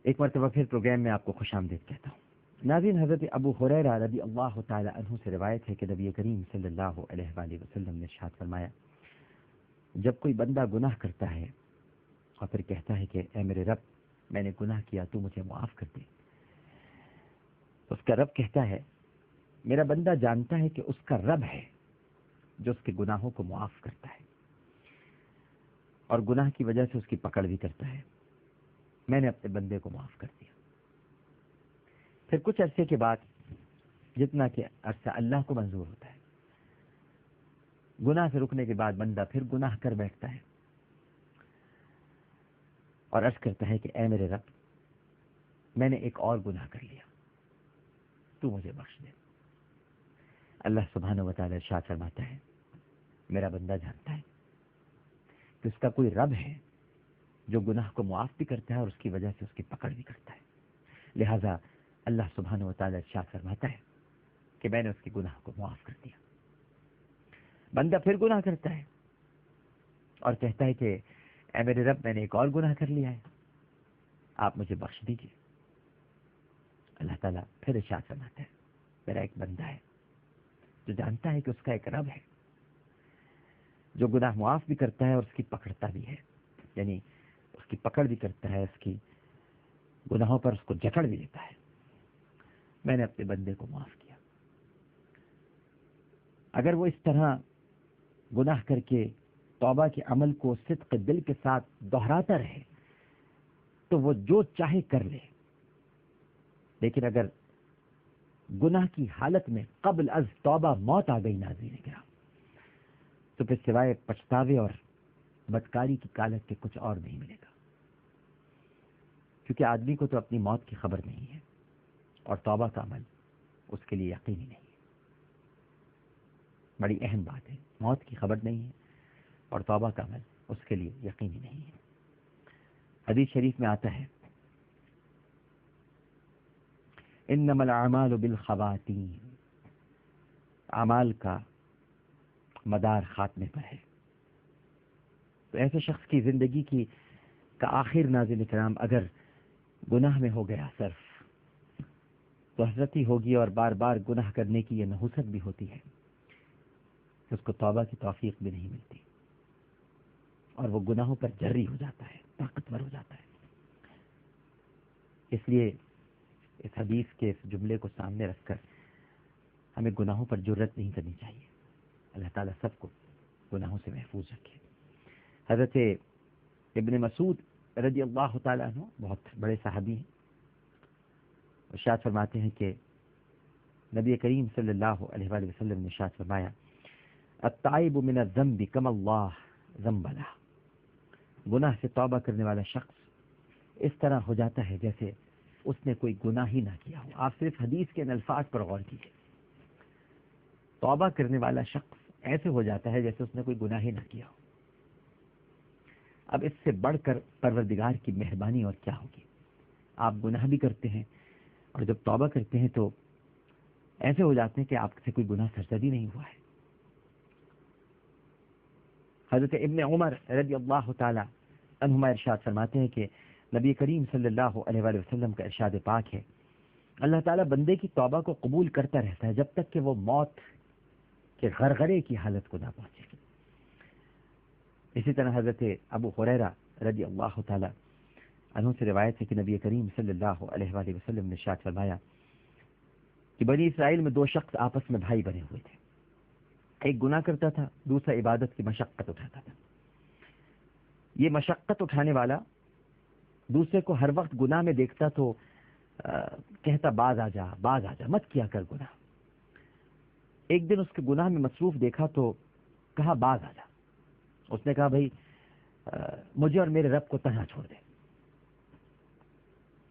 ایک مرتبہ پھر پروگرام میں آپ کو خوش آمدید کہتا ہوں۔ ناظرین، حضرت ابو ہریرہ رضی اللہ تعالی عنہ سے روایت ہے کہ نبی کریم صلی اللہ علیہ وآلہ وسلم نے ارشاد فرمایا، جب کوئی بندہ گناہ کرتا ہے اور پھر کہتا ہے کہ اے میرے رب، میں نے گناہ کیا، تو مجھے معاف کر دے، تو اس کا رب کہتا ہے، میرا بندہ جانتا ہے کہ اس کا رب ہے جو اس کے گناہوں کو معاف کرتا ہے اور گناہ کی وجہ سے اس کی پکڑ بھی کرتا ہے، میں نے اپنے بندے کو معاف کر دیا۔ پھر کچھ عرصے کے بعد، جتنا کہ عرصہ اللہ کو منظور ہوتا ہے، گناہ سے رکنے کے بعد بندہ پھر گناہ کر بیٹھتا ہے اور عرض کرتا ہے کہ اے میرے رب، میں نے ایک اور گناہ کر لیا، تو مجھے بخش دے۔ اللہ سبحانہ و تعالی ارشاد فرماتا ہے، میرا بندہ جانتا ہے کہ اس کا کوئی رب ہے جو گناہ کو معاف بھی کرتا ہے اور اس کی وجہ سے اس کی پکڑ بھی کرتا ہے، لہذا اللہ سبحانہ و تعالی ارشاد فرماتا ہے کہ میں نے اس کے گناہ کو معاف کر دیا۔ بندہ پھر گناہ کرتا ہے اور کہتا ہے کہ اے میرے رب، میں نے ایک اور گناہ کر لیا ہے، آپ مجھے بخش دیجیے۔ اللہ تعالیٰ پھر ارشاد فرماتا ہے، میرا ایک بندہ ہے جو جانتا ہے کہ اس کا ایک رب ہے جو گناہ معاف بھی کرتا ہے اور اس کی پکڑتا بھی ہے، یعنی اس کی پکڑ بھی کرتا ہے، اس کی گناہوں پر اس کو جکڑ بھی دیتا ہے، میں نے اپنے بندے کو معاف کیا۔ اگر وہ اس طرح گناہ کر کے توبہ کے عمل کو صدق دل کے ساتھ دہراتا رہے تو وہ جو چاہے کر لے، لیکن اگر گناہ کی حالت میں قبل از توبہ موت آ گئی ناظرین کرام، تو پھر سوائے پچھتاوے اور بدکاری کی کالت کے کچھ اور نہیں ملے گا، کیونکہ آدمی کو تو اپنی موت کی خبر نہیں ہے اور توبہ کا عمل اس کے لیے یقینی نہیں ہے۔ بڑی اہم بات ہے، موت کی خبر نہیں ہے اور توبہ کا عمل اس کے لیے یقینی نہیں ہے۔ حدیث شریف میں آتا ہے، انما الاعمال بالخواتیم، اعمال کا مدار خاتمے پر ہے۔ تو ایسے شخص کی زندگی کا آخر ناظرین کرام اگر گناہ میں ہو گیا صرف، تو حسرت ہی ہوگی اور بار بار گناہ کرنے کی یہ نحوست بھی ہوتی ہے کہ اس کو توبہ کی توفیق بھی نہیں ملتی اور وہ گناہوں پر جری ہو جاتا ہے، طاقتور ہو جاتا ہے۔ اس لیے اس حدیث کے اس جملے کو سامنے رکھ کر ہمیں گناہوں پر جرت نہیں کرنی چاہیے۔ اللہ تعالیٰ سب کو گناہوں سے محفوظ رکھے۔ حضرت ابن مسعود رضی اللہ تعالیٰ عنہ بہت بڑے صحابی ہیں، ارشاد فرماتے ہیں کہ نبی کریم صلی اللہ علیہ وآلہ وسلم نے ارشاد فرمایا، التائب من الذنب کما اللہ ذنب لہ، گناہ سے توبہ کرنے والا شخص اس طرح ہو جاتا ہے جیسے اس نے کوئی گناہ ہی نہ کیا ہو۔ آپ صرف حدیث کے ان الفاظ پر غور کیجیے، توبہ کرنے والا شخص ایسے ہو جاتا ہے جیسے اس نے کوئی گناہ ہی نہ کیا ہو۔ اب اس سے بڑھ کر پروردگار کی مہربانی اور کیا ہوگی؟ آپ گناہ بھی کرتے ہیں اور جب توبہ کرتے ہیں تو ایسے ہو جاتے ہیں کہ آپ سے کوئی گناہ سرزد ہی نہیں ہوا ہے۔ حضرت ابن عمر رضی اللہ تعالی عنہما ارشاد فرماتے ہیں کہ نبی کریم صلی اللہ علیہ وآلہ وسلم کا ارشاد پاک ہے، اللہ تعالیٰ بندے کی توبہ کو قبول کرتا رہتا ہے جب تک کہ وہ موت کے غرغرے کی حالت کو نہ پہنچے۔ اسی طرح حضرت ابو ہریرہ رضی اللہ تعالی عنہ سے روایت ہے کہ نبی کریم صلی اللہ علیہ وآلہ وسلم نے ارشاد فرمایا کہ بنی اسرائیل میں دو شخص آپس میں بھائی بنے ہوئے تھے، ایک گناہ کرتا تھا، دوسرا عبادت کی مشقت اٹھاتا تھا۔ یہ مشقت اٹھانے والا دوسرے کو ہر وقت گناہ میں دیکھتا تو کہتا باز آ جا، باز آ جا، مت کیا کر گناہ۔ ایک دن اس کے گناہ میں مصروف دیکھا تو کہا باز آ جا۔ اس نے کہا بھائی مجھے اور میرے رب کو تنہا چھوڑ دے،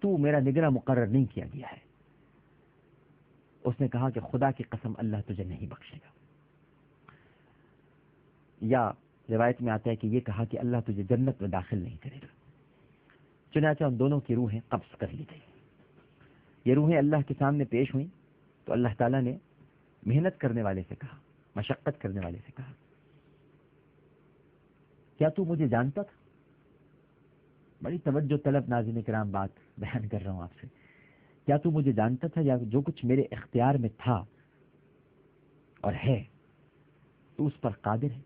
تو میرا نگراں مقرر نہیں کیا گیا ہے۔ اس نے کہا کہ خدا کی قسم اللہ تجھے نہیں بخشے گا، یا روایت میں آتا ہے کہ یہ کہا کہ اللہ تجھے جنت میں داخل نہیں کرے گا۔ چنانچہ ان دونوں کی روحیں قبض کر لی گئی۔ یہ روحیں اللہ کے سامنے پیش ہوئیں تو اللہ تعالیٰ نے محنت کرنے والے سے کہا، مشقت کرنے والے سے کہا، کیا تو مجھے جانتا تھا؟ بڑی توجہ طلب ناظرین کرام بات بیان کر رہا ہوں آپ سے. کیا تو مجھے جانتا تھا یا جو کچھ میرے اختیار میں تھا اور ہے تو اس پر قادر ہے؟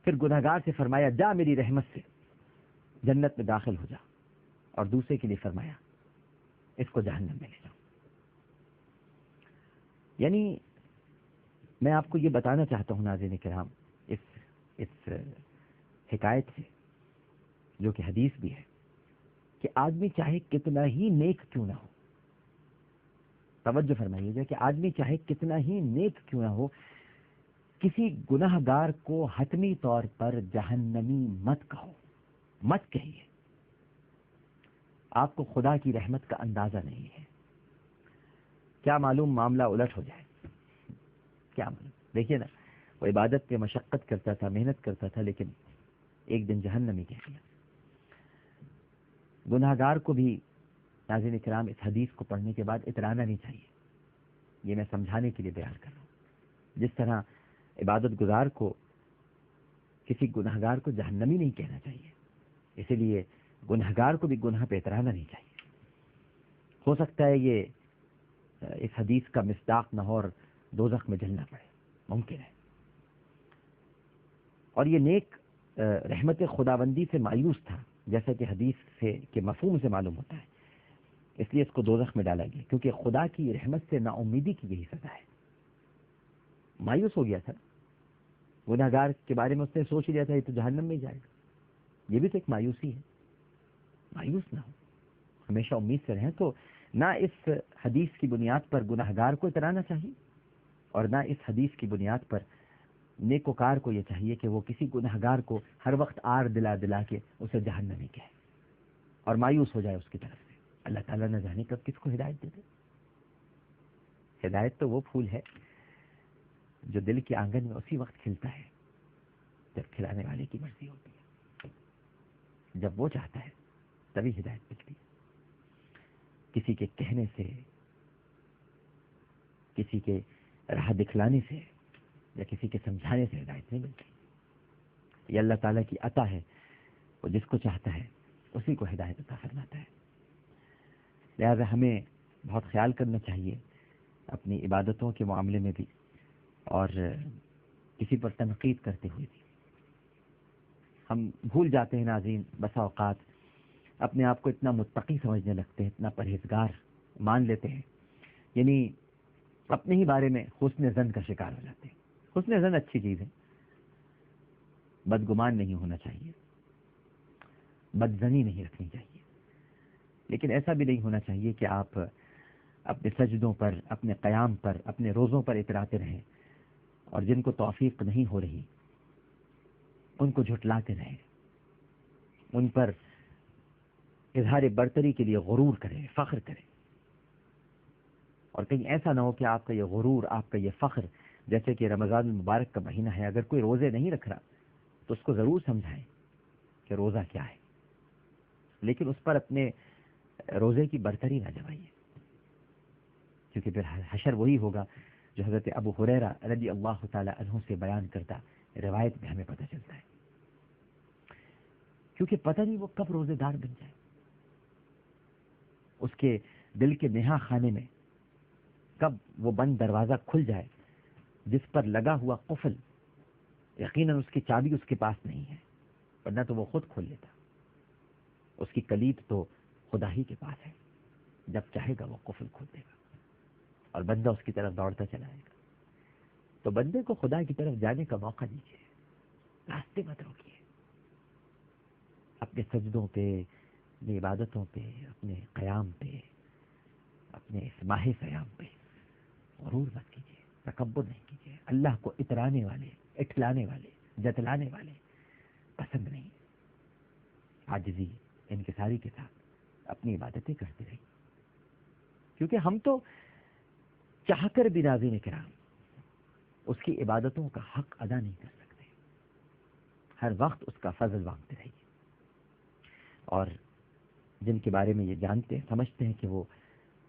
پھر گناہگار سے فرمایا جا میری رحمت سے جنت میں داخل ہو جا، اور دوسرے کے لیے فرمایا اس کو جہنم میں لے جاؤ. یعنی میں آپ کو یہ بتانا چاہتا ہوں ناظرین کرام اس حکایت سے، جو کہ حدیث بھی ہے، کہ آدمی چاہے کتنا ہی نیک کیوں نہ ہو، توجہ فرمائیے گا کہ آدمی چاہے کتنا ہی نیک کیوں نہ ہو، کسی گناہ گار کو حتمی طور پر جہنمی مت کہو، مت کہیے. آپ کو خدا کی رحمت کا اندازہ نہیں ہے. کیا معلوم معاملہ الٹ ہو جائے، کیا معلوم. دیکھیے نا، وہ عبادت پہ مشقت کرتا تھا، محنت کرتا تھا، لیکن ایک دن جہنمی کہہ دیا. گناہ گار کو بھی ناظرین کرام اس حدیث کو پڑھنے کے بعد اترانا نہیں چاہیے. یہ میں سمجھانے کے لیے بیان کر رہا ہوں. جس طرح عبادت گزار کو کسی گناہ گار کو جہنمی نہیں کہنا چاہیے، اسی لیے گناہ گار کو بھی گناہ پہ اترانا نہیں چاہیے. ہو سکتا ہے یہ اس حدیث کا مصداق نہ ہو اور دوزخ میں جلنا پڑے، ممکن ہے. اور یہ نیک رحمت خداوندی سے مایوس تھا، جیسا کہ حدیث سے کے مفہوم سے معلوم ہوتا ہے، اس لیے اس کو دوزخ میں ڈالا گیا، کیونکہ خدا کی رحمت سے نا امیدی کی یہی سزا ہے. مایوس ہو گیا تھا گناہ گار کے بارے میں، اس نے سوچ لیا تھا یہ تو جہنم میں جائے گا. یہ بھی تو ایک مایوسی ہے. مایوس نہ ہو، ہمیشہ امید سے رہیں. تو نہ اس حدیث کی بنیاد پر گناہ گار کو اترانا چاہیے، اور نہ اس حدیث کی بنیاد پر نیکوکار کو یہ چاہیے کہ وہ کسی گناہ گار کو ہر وقت آر دلا دلا کے اسے جہنمی کہے اور مایوس ہو جائے اس کی طرف سے. اللہ تعالیٰ نہ جانے کب کس کو ہدایت دے دے. ہدایت تو وہ پھول ہے جو دل کے آنگن میں اسی وقت کھلتا ہے جب کھلانے والے کی مرضی ہوتی ہے. جب وہ چاہتا ہے تبھی ہدایت ملتی ہے. کسی کے کہنے سے، کسی کے راہ دکھلانے سے یا کسی کے سمجھانے سے ہدایت نہیں ملتی. یہ اللہ تعالیٰ کی عطا ہے، وہ جس کو چاہتا ہے اسی کو ہدایت عطا فرماتا ہے. لہذا ہمیں بہت خیال کرنا چاہیے اپنی عبادتوں کے معاملے میں بھی، اور کسی پر تنقید کرتے ہوئے بھی. ہم بھول جاتے ہیں ناظرین بسا اوقات، اپنے آپ کو اتنا متقی سمجھنے لگتے ہیں، اتنا پرہیزگار مان لیتے ہیں، یعنی اپنے ہی بارے میں حسن ظن کا شکار ہو جاتے ہیں. حسن ظن اچھی چیز ہے، بدگمان نہیں ہونا چاہیے، بدظنی نہیں رکھنی چاہیے، لیکن ایسا بھی نہیں ہونا چاہیے کہ آپ اپنے سجدوں پر، اپنے قیام پر، اپنے روزوں پر اتراتے رہیں، اور جن کو توفیق نہیں ہو رہی ان کو جھٹلاتے رہیں، ان پر اظہار برتری کے لیے غرور کریں، فخر کریں. اور کہیں ایسا نہ ہو کہ آپ کا یہ غرور، آپ کا یہ فخر، جیسے کہ رمضان المبارک کا مہینہ ہے، اگر کوئی روزے نہیں رکھ رہا تو اس کو ضرور سمجھائیں کہ روزہ کیا ہے، لیکن اس پر اپنے روزے کی برتری نہ جمائیے، کیونکہ پھر حشر وہی ہوگا جو حضرت ابو ہریرہ رضی اللہ تعالی عنہ سے بیان کرتا روایت میں ہمیں پتہ چلتا ہے. کیونکہ پتہ نہیں وہ کب روزے دار بن جائے، اس کے دل کے نہا خانے میں کب وہ بند دروازہ کھل جائے جس پر لگا ہوا قفل یقیناً اس کی چابی اس کے پاس نہیں ہے، ورنہ تو وہ خود کھول لیتا. اس کی کلید تو خدا ہی کے پاس ہے، جب چاہے گا وہ قفل کھول دے گا اور بندہ اس کی طرف دوڑتا چلا جائے گا. تو بندے کو خدا کی طرف جانے کا موقع دیجیے، راستے مت روکیے. اپنے سجدوں پہ، اپنی عبادتوں پہ، اپنے قیام پہ، اپنے اس ماہ سیام پہ غرور مت کیجیے، تکبر نہیں کیجیے. اللہ کو اترانے والے، اٹھلانے والے، جتلانے والے پسند نہیں. عاجزی، انکساری کے ساتھ اپنی عبادتیں کرتے رہیے، کیونکہ ہم تو چاہ کر بھی ناظرین کرام اس کی عبادتوں کا حق ادا نہیں کر سکتے. ہر وقت اس کا فضل مانگتے رہیے. اور جن کے بارے میں یہ جانتے ہیں، سمجھتے ہیں کہ وہ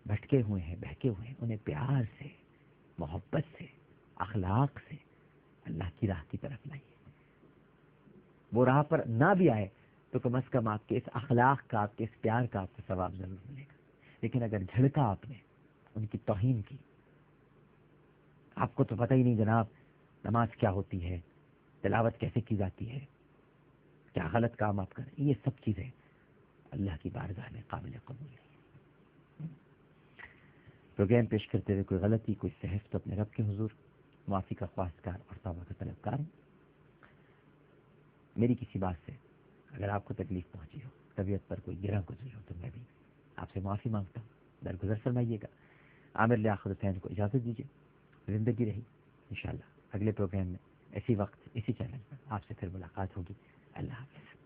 بھٹکے ہوئے ہیں، بہکے ہوئے ہیں، انہیں پیار سے، محبت سے، اخلاق سے اللہ کی راہ کی طرف لائیے. وہ راہ پر نہ بھی آئے تو کم از کم آپ کے اس اخلاق کا، آپ کے اس پیار کا آپ کو ثواب ضرور ملے گا. لیکن اگر جھڑکا آپ نے، ان کی توہین کی، آپ کو تو پتہ ہی نہیں جناب نماز کیا ہوتی ہے، تلاوت کیسے کی جاتی ہے، کیا غلط کام آپ کریں، یہ سب چیزیں اللہ کی بارگاہ میں قابل قبول نہیں. پروگرام پیش کرتے ہوئے کوئی غلطی، کوئی سہو تو اپنے رب کے حضور معافی کا خواستگار اور توبہ کا طلبگار ہوں. میری کسی بات سے اگر آپ کو تکلیف پہنچی ہو، طبیعت پر کوئی گرہ گزری ہو، تو میں بھی آپ سے معافی مانگتا ہوں. درگزر فرمائیے گا. عامر لیاقت حسین کو اجازت دیجیے. زندگی رہی انشاءاللہ اگلے پروگرام میں اسی وقت اسی چینل پر آپ سے پھر ملاقات ہوگی. اللہ حافظ.